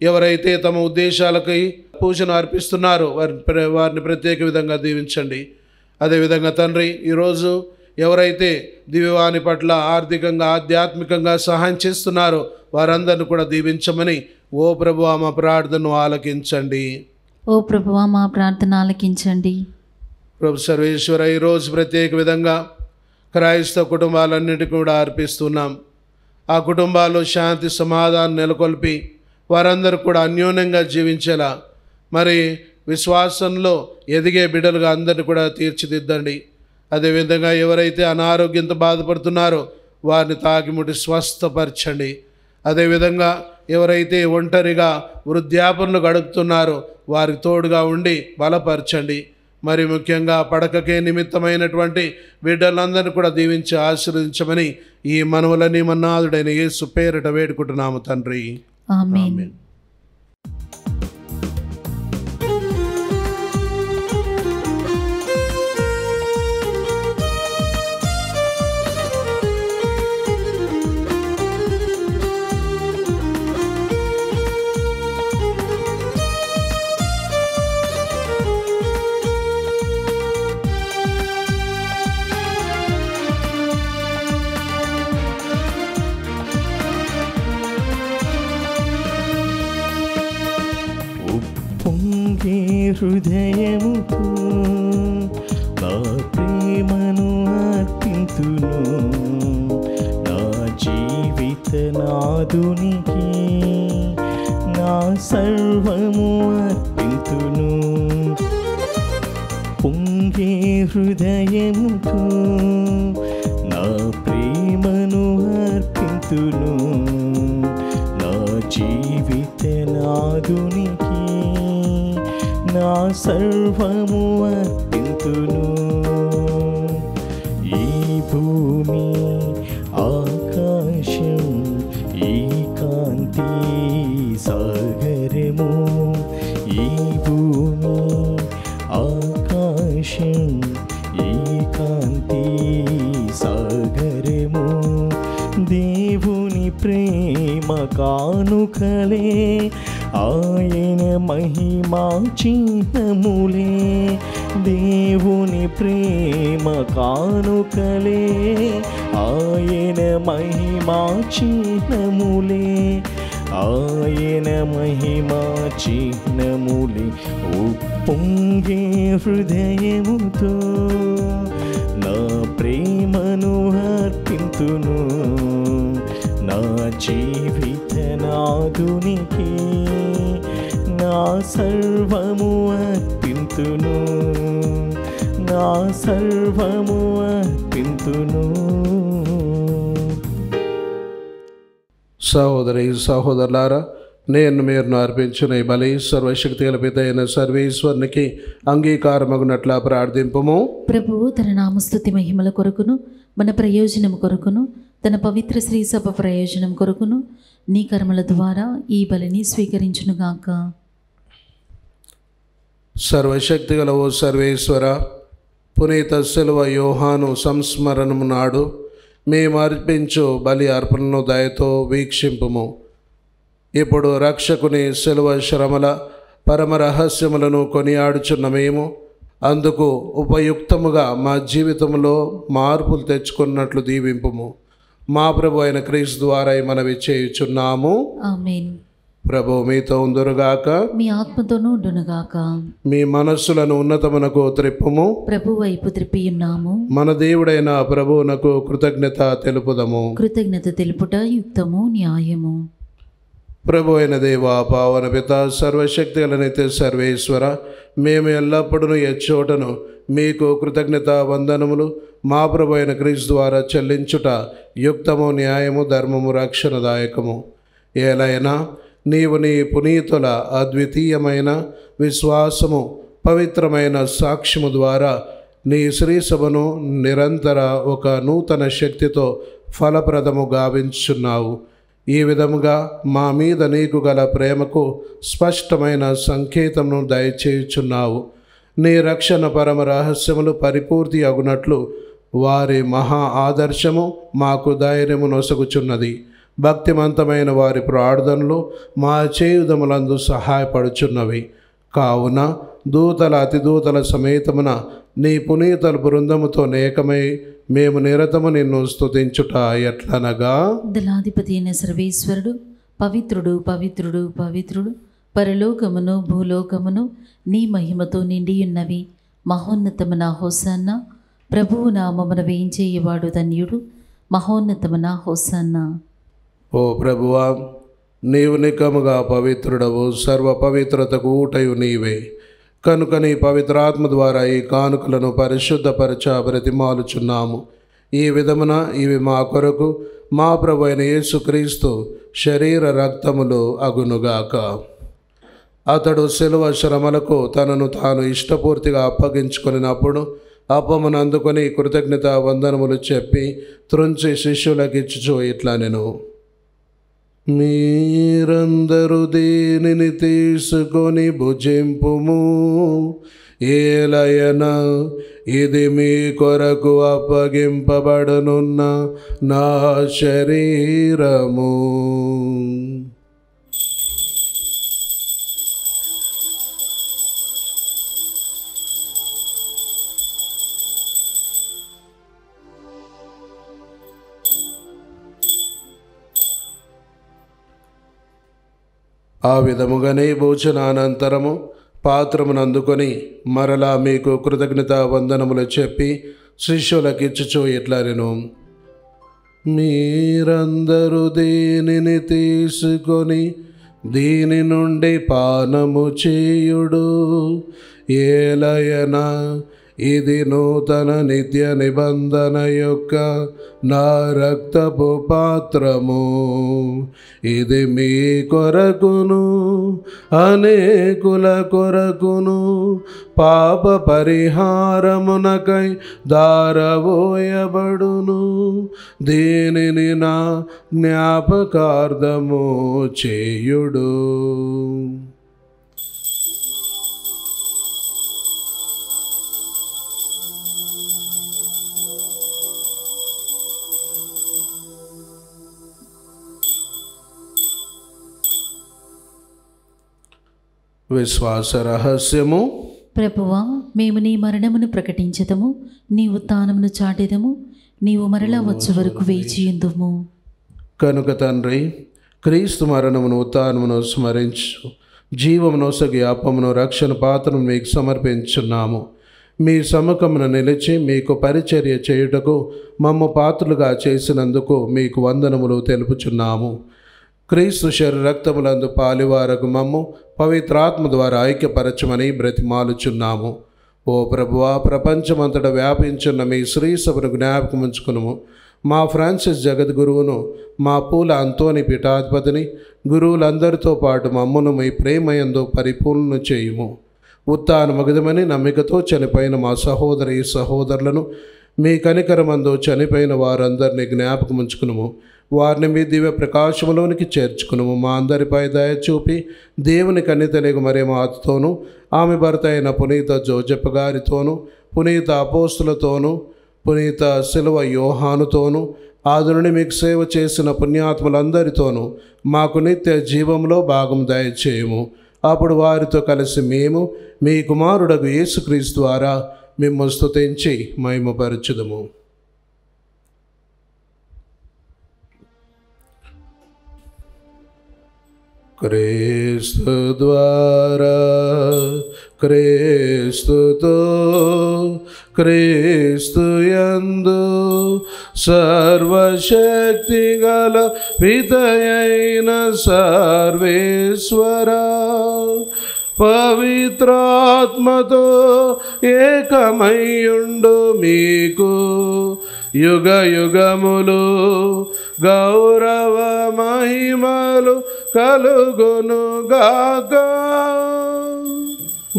ఎవరైతే తమ ఉద్దేశాలకి పూజను అర్పిస్తున్నారో వారిని ప్రత్యేక విధంగా దీవించండి. అదేవిధంగా తండ్రి, ఈరోజు ఎవరైతే దివ్యవాణి పట్ల ఆర్థికంగా ఆధ్యాత్మికంగా సహాయం చేస్తున్నారో వారందరిని కూడా దీవించమని ఓ ప్రభువా మా ప్రార్థనను ఆలకించండి.
ఓ ప్రభువా మా ప్రార్థన ఆలకించండి.
ప్రభు సర్వేశ్వర, ఈరోజు ప్రత్యేక విధంగా క్రైస్తవ కుటుంబాలన్నిటికీ కూడా అర్పిస్తున్నాం. ఆ కుటుంబాల్లో శాంతి సమాధానం నెలకొల్పి వారందరూ కూడా అన్యోన్యంగా జీవించేలా మరి విశ్వాసంలో ఎదిగే బిడ్డలుగా అందరినీ కూడా తీర్చిదిద్దండి. అదేవిధంగా ఎవరైతే అనారోగ్యంతో బాధపడుతున్నారో వారిని తాకిముట్టి స్వస్థపరచండి. అదేవిధంగా ఎవరైతే ఒంటరిగా వృద్ధాపనలు గడుపుతున్నారో వారికి తోడుగా ఉండి బలపరచండి. మరి ముఖ్యంగా పడకకే నిమిత్తమైనటువంటి బిడ్డలందరినీ కూడా దీవించి ఆశీర్వదించమని ఈ మనవులని మన్నాదుడైన యేసు పేరిట వేడుకుంటున్నాము తండ్రి.
ఆమేన్.
పొంగే హృదయముతో నా ప్రేమను అర్పింతును, నా జీవిత నాదునికి నా సర్వము అర్పింతును. పొంగే హృదయముతో నా ప్రేమను అర్పింతును, నా జీవిత నాదునికి నా సర్వము అర్పింతును. ఈ భూమి ఆకాశం ఈ కాంతి సాగరము, ఈ భూమి ఆకాశం ఈ కాంతి సాగరము, దేవుని ప్రేమ కానుకలే ఆయన మహిమా చిహ్నములే, దేవుని ప్రేమ కానుకలే ఆయన మహిమా చిహ్నములే, ఆయన మహిమా చిహ్నములే. ఉప్పొంగే హృదయముతో నా ప్రేమను అర్పింతును, నా జీవిత నాదునికి నా సర్వము అర్పింతును, నా సర్వము అర్పింతును.
సహోదరి సహోదరులారా, నేను మీరు అర్పించిన ఈ బలి సర్వశక్తి గల పిత అయిన సర్వేశ్వరునికి అంగీకారమగునట్లా ప్రార్థింపము.
ప్రభువు తన నామస్తుతి మహిమల కొరకును మన ప్రయోజనం కొరకును తన పవిత్ర శ్రీ సభ ప్రయోజనం కొరకును నీ కర్మల ద్వారా ఈ బలిని స్వీకరించునుగాక.
సర్వశక్తి గల ఓ సర్వేశ్వర, పునీత శిలువ యోహాను సంస్మరణము నాడు మేము అర్పించు బలి అర్పణను దయతో వీక్షింపుము. ఇప్పుడు రక్షకుని శిలువ శ్రమల పరమ రహస్యములను కొనియాడుచున్న మేము అందుకు ఉపయుక్తముగా మా జీవితంలో మార్పులు తెచ్చుకున్నట్లు దీవింపుము. మా ప్రభు అయిన క్రీస్తు ద్వారా మనవి చేయుచున్నాము.
ఆమేన్.
ప్రభు మీతో ఉందురుగాక,
మీ ఆత్మతోనూ ఉండునుగాక.
మీ మనస్సులను ఉన్నతమునకు త్రిప్పుము.
ప్రభు వైపు త్రిప్పియున్నాము.
మన దేవుడైన ప్రభువునకు కృతజ్ఞత తెలుపుదము.
కృతజ్ఞత తెలుపుట యుక్తము న్యాయము.
ప్రభు అయిన దేవ, పావన పిత, సర్వశక్తి గల నిత్య సర్వేశ్వర, మేము ఎల్లప్పుడూ ఎచ్చోటను మీకు కృతజ్ఞత వందనములు మా ప్రభు అయిన క్రీస్తు ద్వారా చెల్లించుట యుక్తము, న్యాయము, ధర్మము, రక్షణదాయకము. ఏలైనా నీవు నీ పునీతుల అద్వితీయమైన విశ్వాసము, పవిత్రమైన సాక్ష్యము ద్వారా నీ శ్రీసభను నిరంతర ఒక నూతన శక్తితో ఫలప్రదము గావించున్నావు. ఈ విధముగా మా మీద నీకు గల ప్రేమకు స్పష్టమైన సంకేతమును దయచేయుచున్నావు. నీ రక్షణ పరమ రహస్యములు పరిపూర్తి అగునట్లు వారి మహా ఆదర్శము మాకు ధైర్యము నొసగుచున్నది. భక్తిమంతమైన వారి ప్రార్థనలు మా చేయుదములందు సహాయపడుచున్నవి. కావున దూతల అతిదూతల సమేతమున నీ పునీతల బృందముతో నేకమై మేము నిరతము నిన్ను స్తుతించుట ఎట్లనగా,
దళాధిపతి అయిన సర్వేశ్వరుడు పవిత్రుడు పవిత్రుడు పవిత్రుడు, పరలోకమును భూలోకమును నీ మహిమతో నిండియున్నవి. మహోన్నతమున హోసన్నా, ప్రభువు నామమున వేయించేయవాడు ధన్యుడు. మహోన్నతమున హోసన్నా.
ఓ ప్రభువా, నీవు నికముగా పవిత్రుడవు, సర్వ పవిత్రతకు ఊటయు నీవే. కనుక నీ పవిత్రాత్మ ద్వారా ఈ కానుకలను పరిశుద్ధపరచ బ్రతిమాలుచున్నాము. ఈ విధమున ఇవి మా కొరకు మా ప్రభు అయిన యేసుక్రీస్తు శరీర రక్తములు అగునుగాక. అతడు శిలువ శ్రమలకు తనను తాను ఇష్టపూర్తిగా అప్పగించుకొనినప్పుడు అప్పమును అందుకొని కృతజ్ఞత వందనములు చెప్పి త్రుంచి శిష్యులకిచ్చుచు ఇట్లా నేను, మీరందరూ దీనిని తీసుకొని భుజింపుము. ఏలయన ఇది మీ కొరకు అప్పగింపబడనున్న నా శరీరము. ఆ విధముగానే భోజనానంతరము పాత్రమును అందుకొని మరలా మీకు కృతజ్ఞత వందనములు చెప్పి శిష్యులకిచ్చుచు ఇట్లా నేను, మీరందరూ దీనిని తీసుకొని దీని నుండి పానము చేయుడు. ఏలయన ఇది నూతన నిత్య నిబంధన యొక్క నా రక్తపు పాత్రము. ఇది మీ కొరకును అనేకుల కొరకును పాప పరిహారమునకై దారవోయబడును. దీనిని నా జ్ఞాపకార్థము చేయుడు. విశ్వాస రహస్యము.
ప్రభువా, మేము నీ మరణమును ప్రకటించదము, నీ ఉత్థానమును చాటెదము, నీవు మరలా వచ్చే వరకు వేచియుందుము.
కనుక తండ్రి, క్రీస్తు మరణమును ఉత్థానమును స్మరించు జీవమునొసగి అప్పమును రక్షణ పాత్రను మీకు సమర్పించున్నాము. మీ సముఖమున నిలిచి మీకు పరిచర్య చేయుటకు మమ్ము పాత్రులుగా చేసినందుకు మీకు వందనములు తెలుపుచున్నాము. క్రీస్తు శరీర రక్తములందు పాలివారకు మమ్ము పవిత్రాత్మ ద్వారా ఐక్యపరచమని బ్రతిమాలుచున్నాము. ఓ ప్రభువా, ప్రపంచమంతటా వ్యాపించున్న మీ శ్రీ సభను జ్ఞాపకం ఉంచుకును. మా ఫ్రాన్సిస్ జగద్గురువును, మా పూల అంతోని పీఠాధిపతిని, గురువులందరితో పాటు మమ్మను మీ ప్రేమయందు పరిపూర్ణ చేయుము. ఉత్థాన మగదమని నమ్మికతో చనిపోయిన మా సహోదరి సహోదరులను మీ కనికరమందు చనిపోయిన వారందరినీ జ్ఞాపకం ఉంచుకును. వారిని మీ దివ్య ప్రకాశములోనికి చేర్చుకును. మా అందరిపై దయ చూపి దేవుని కన్నితలేగు మరే మాతతోనూ, ఆమె భర్త అయిన పునీత జోజప్ప గారితోనూ, పునీత అపోస్తులతోనూ, పునీత శిలువ యోహానుతోనూ, ఆదునుని మీకు సేవ చేసిన పుణ్యాత్ములందరితోనూ మాకు నిత్య జీవంలో భాగం దయచేయము. అప్పుడు వారితో కలిసి మేము మీ కుమారుడగు యేసుక్రీస్తు ద్వారా మిమ్మల్ని స్తుతించి మహిమపరచుదుము. క్రీస్తు ద్వారా, క్రీస్తుతో, క్రీస్తు యందు సర్వశక్తి గల పితయైన సర్వేశ్వర పవిత్రాత్మతో ఏకమయ్యుండు మీకు యుగ యుగములు గౌరవ మహిమలు కలుగును గాక.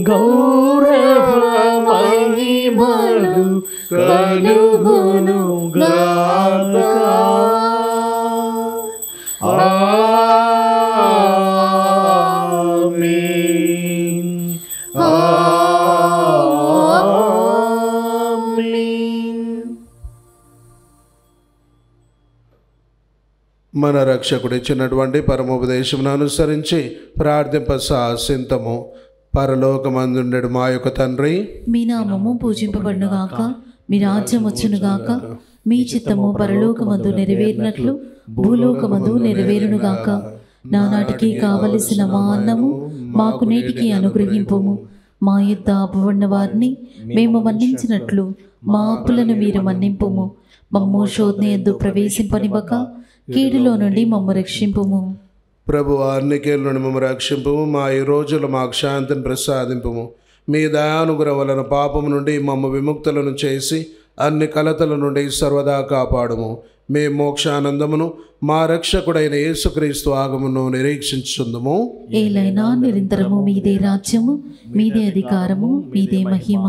గౌరవ మహిమలు కలుగును గాక.
మన రక్షకుడు ఇచ్చినటువంటి పరమోపదేశమును అనుసరించి ప్రార్థింప సాసింతము. పరలోకమందుండెడు మా యొక్క తండ్రి,
మీ నామము పూజింపబడునుగాక, మీ రాజ్యం వచ్చునుగాక, మీ చిత్తము పరలోకమందు నెరవేరినట్లు భూలోకమందు నెరవేరునుగాక. నానాటికి కావలసిన మా అన్నము మాకు నేటికి అనుగ్రహింపుము. మా యుద్ధ అపవన్న వారిని మేము మన్నించినట్లు మా అప్పులను మీరు మన్నింపుము. మమ్ము శోధన యందు ప్రవేశింపనివ్వక కీడులో నుండి మమ్ము రక్షింపుము.
ప్రభు అన్నికేల నుండి మమ్మ రక్షింపుము. మా ఈ రోజులు మాకు శాంతిని ప్రసాదింపుము. మీ దయానుగ్రహం వలన పాపము నుండి మమ్మ విముక్తులను చేసి అన్ని కలతల నుండి సర్వదా కాపాడుము. మే మోక్షానందమును మా రక్షకుడైన యేసుక్రీస్తు ఆగమును నిరీక్షించుందుము.
ఏలైనా నిరంతరము మీదే రాజ్యము, మీదే అధికారము, మీదే మహిమ.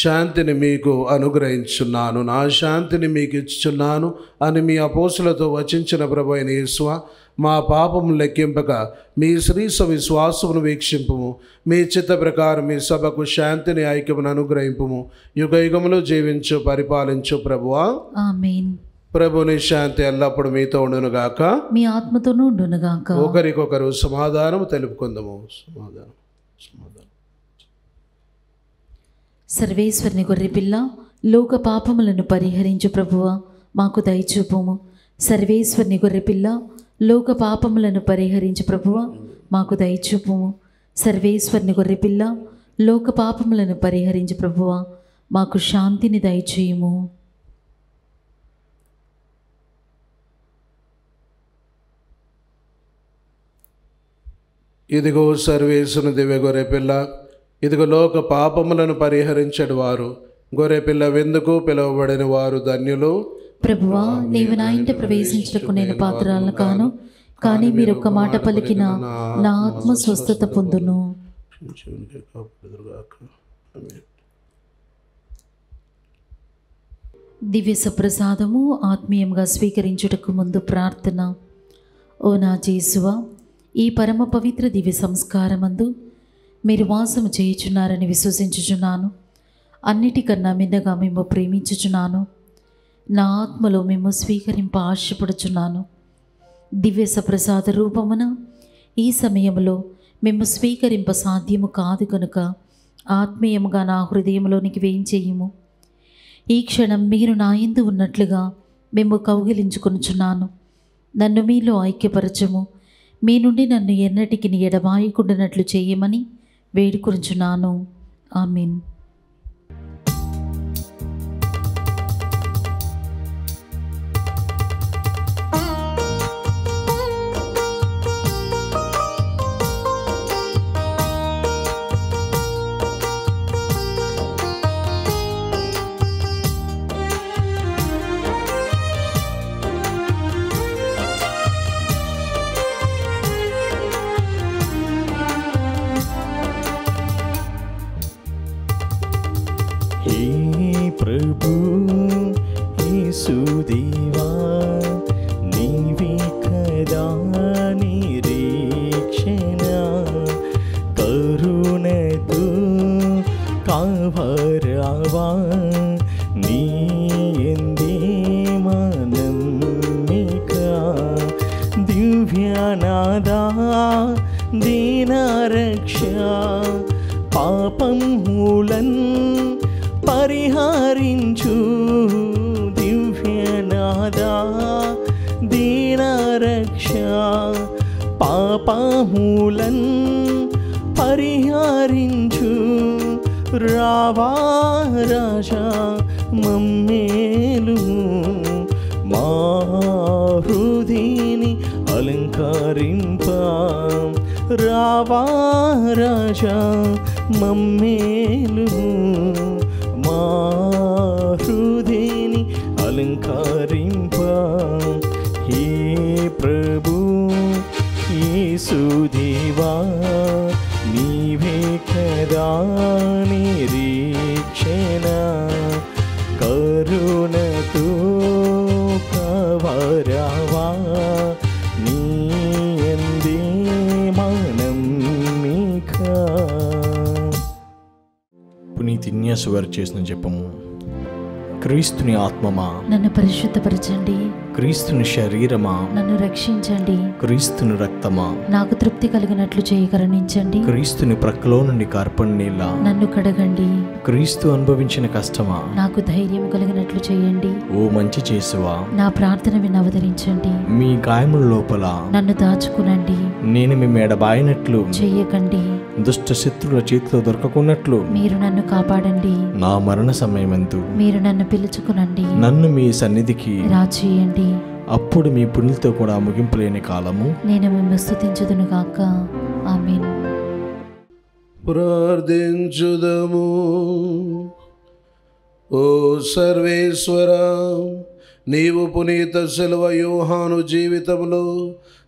శాంతిని మీకు అనుగ్రహించున్నాను, నా శాంతిని మీకు ఇచ్చుచున్నాను అని మీ అపోస్తులతో వచించిన ప్రభు అయిన యేసువా, మా పాపము లెక్కింపక మీ శ్రీస విశ్వాసమును వీక్షింపుము. మీ చిత్త ప్రకారం మీ సభకు శాంతిని ఐక్యమును అనుగ్రహింపుము. యుగ యుగములు జీవించు పరిపాలించు ప్రభువా.
ఆమేన్.
ప్రభుని శాంతి ఎల్లప్పుడు మీతో ఉండునుగాక,
మీ ఆత్మతోనూ ఉండునుగాక.
ఒకరికొకరు సమాధానం తెలుపుకుందాము. సమాధానం.
సర్వేశ్వరుని గొర్రెపిల్ల, లోక పాపములను పరిహరించు ప్రభువా, మాకు దయచూపుము. సర్వేశ్వరుని గొర్రెపిల్ల, లోక పాపములను పరిహరించు ప్రభువా, మాకు దయచూపుము. సర్వేశ్వరుని గొర్రెపిల్ల, లోక పాపములను పరిహరించు ప్రభువా, మాకు శాంతిని దయచేయుము.
ఇదిగో సర్వేశ్వరుని దివ్య గొర్రెపిల్ల, ఇదిగో లోక పాపములను పరిహరించడు వారు. గొర్రెపిల్ల వెందుకు పిలువబడిన వారు ధన్యులు.
ప్రభువా, నీవు నా ఇంట ప్రవేశించటకు నేను పాత్రలను కాను, కానీ మీరు ఒక్క మాట పలికిన నా ఆత్మ స్వస్థత పొందును. దివ్య సప్రసాదము ఆత్మీయంగా స్వీకరించుటకు ముందు ప్రార్థన. ఓ నా జేసువా, ఈ పరమ పవిత్ర దివ్య సంస్కారమందు మీరు వాసము చేయుచున్నారని విశ్వసించుచున్నాను. అన్నిటికన్నా మిన్నగా మేము ప్రేమించుచున్నాను. నా ఆత్మలో మేము స్వీకరింప ఆశపడుచున్నాను. దివ్య సప్రసాద రూపమున ఈ సమయంలో మేము స్వీకరింప సాధ్యము కాదు కనుక ఆత్మీయముగా నా హృదయంలోనికి వేయించేయము. ఈ క్షణం మీరు నా యందు ఉన్నట్లుగా మేము కౌగిలించుకొనుచున్నాను. నన్ను మీలో ఐక్యపరచము. మీ నుండి నన్ను ఎన్నటికి ఎడబాయకుండానట్లు చేయమని వేడుకొనుచున్నాను. ఆమేన్.
ప్రభు యేసుదేవా, నీవే కదా నిరీక్షణ, కరుణతో కావరావా, నీ యందే నమ్మిక. దివ్యనాదా దీనరక్ష, పాపములన్ పరిహరించు. దివ్యనాదా దీనరక్ష, పాపములన్ పరిహరించు. రావా రాజా మమ్మేలు, మా హృదిని అలంకరింప. రావా రాజా మమ్మేలు, మా హృదిని అలంకరింప. హే ప్రభు యేసుదేవా, నీవే కదా నిరీక్షణ, కరుణతో కవరావా, నీ యందే నమ్మిక.
పునీతి ఇన్యాసు వారు చేసిన జపము. క్రీస్తుని ఆత్మమా
నన్ను పరిశుద్ధపరచండి.
క్రీస్తుని శరీరమా
నన్ను రక్షించండి.
క్రీస్తుని రక్తమా
నాకు తృప్తి కలిగినట్లు చేయి కరుణించండి.
క్రీస్తుని ప్రక్కలో నుండి కార్పణ నీళ్ళ
నన్ను కడగండి.
క్రీస్తు అనుభవించిన కష్టమా
నాకు ధైర్యం కలిగినట్లు చేయండి.
ఓ మంచి చేసువా
నా ప్రార్థన విని అవతరించండి.
మీ గాయముల లోపల
నన్ను దాచుకునండి.
నేను మీ మెడబాయినట్లు
చెయ్యకండి.
దుష్ట శత్రుల చేతిలో దొరకకున్నట్లు
మీరు నన్ను కాపాడండి.
నా మరణ సమయమందు
మీరు నన్ను పిలుచుకునండి.
నన్ను మీ సన్నిధికి
రాచేయండి.
అప్పుడు మీ పుణ్యులతో కూడా ముగింపు లేని కాలము
నేను మిమ్మల్ని స్తుతించుదును గాక. ఆమేన్.
ప్రార్థించుదము. ఓ సర్వేశ్వర, నీవు పునీత శిలువ యోహాను జీవితంలో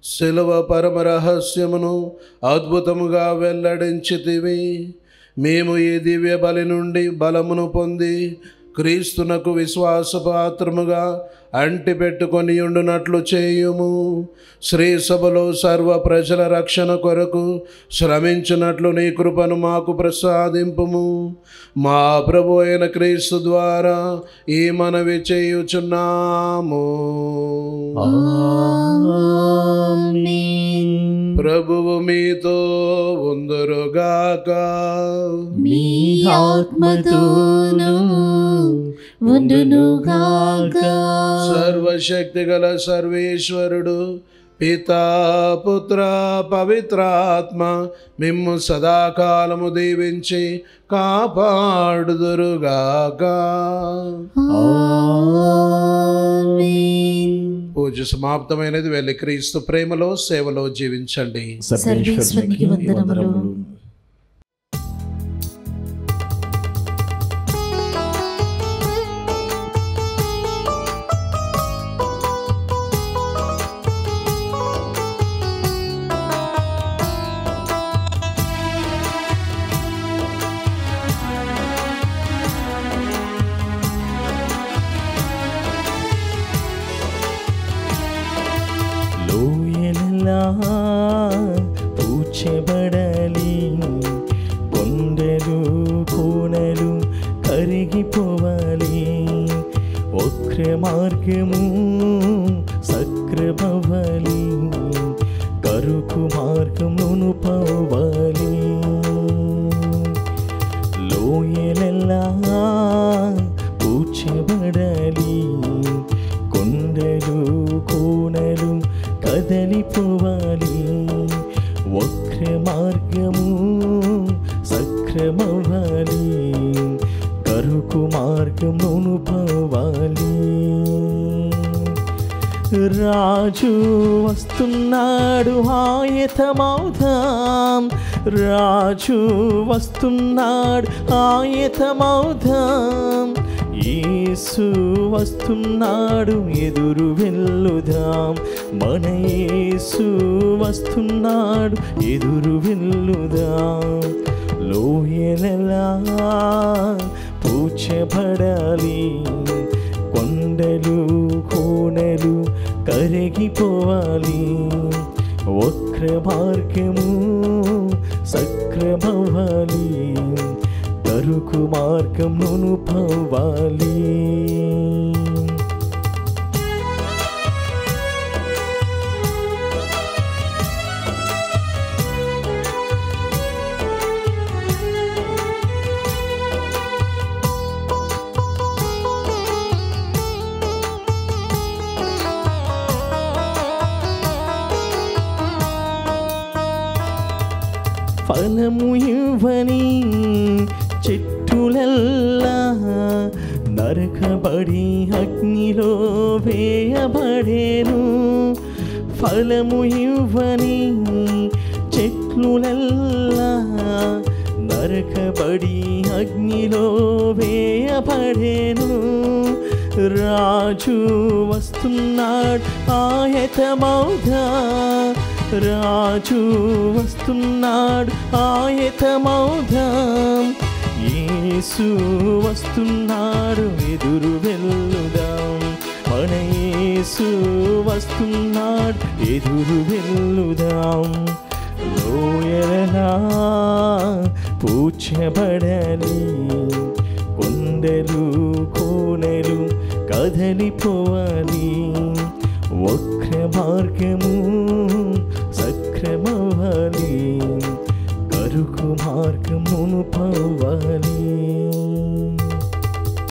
శిలువ పరమ రహస్యమును అద్భుతముగా వెల్లడించితివి. మేము ఈ దివ్య బలి నుండి బలమును పొంది క్రీస్తునకు విశ్వాసపాత్రముగా అంటిపెట్టుకొని ఉండునట్లు చేయుము. శ్రీ సభలో సర్వ ప్రజల రక్షణ కొరకు శ్రమించున్నట్లు నీ కృపను మాకు ప్రసాదింపుము. మా ప్రభు అయిన క్రీస్తు ద్వారా ఈ మనవి చేయుచున్నాము. ప్రభువు మీతో ఉందురుగాక.
మీ ఆత్మతోను ఉండునుగాక.
సర్వశక్తి గల సర్వేశ్వరుడు పితా పుత్ర పవిత్రాత్మ మిమ్ము సదాకాలము దీవించి కాపాడుదురుగాక. పూజ సమాప్తమైనది. వెళ్ళి క్రీస్తు ప్రేమలో సేవలో జీవించండి.
సర్వేశ్వరునికి వందనములు.
లోయలలా పూడ్చబడాలి, కొండలు కోనలు కరిగిపోవాలి, వక్ర మార్గము సక్రమవ్వాలి, కరుకు మార్గమును పోవాలి. లోయలలా పూడ్చబడాలి, కొండలు కోనలు కదలిపోవాలి, వక్ర మార్గము సక్రమవ్వాలి, కరుకు మార్గమును పోవాలి. రాజు వస్తున్నాడు ఆయతమౌదాం, రాజు వస్తున్నాడు ఆయతమౌదాం, యేసు వస్తున్నాడు ఎదురు వెళ్ళుదాం, మన యేసు వస్తున్నాడు ఎదురు వెళ్ళుదాం. లోయలలా పూడ్చబడాలి, కొండలు కోనలు కరిగిపోవాలి, వక్ర మార్గము సక్రమవ్వాలి, కరుకు మార్గమును పోవాలి. ఫలము ఇవ్వని చెట్టులల్లా నరకబడి అగ్నిలో వేయబడేను, ఫలము ఇవ్వని చెట్లులల్లా నరకబడి అగ్నిలో వేయబడేను. రాజు వస్తున్నాడు ఆయతమౌదా, రాజు వస్తున్నాడు ఆయతమౌదాం, యేసు వస్తున్నాడు ఎదురు వెళ్ళుదాం, మన యేసు వస్తున్నాడు ఎదురు వెళ్ళుదాం. లోయలలా పూడ్చబడాలి, కొండ కొండలు కోనలు కదలిపోవాలి, వక్ర మార్గము సక్రమవ్వాలి, కరుకు మార్గమును పోవాలి.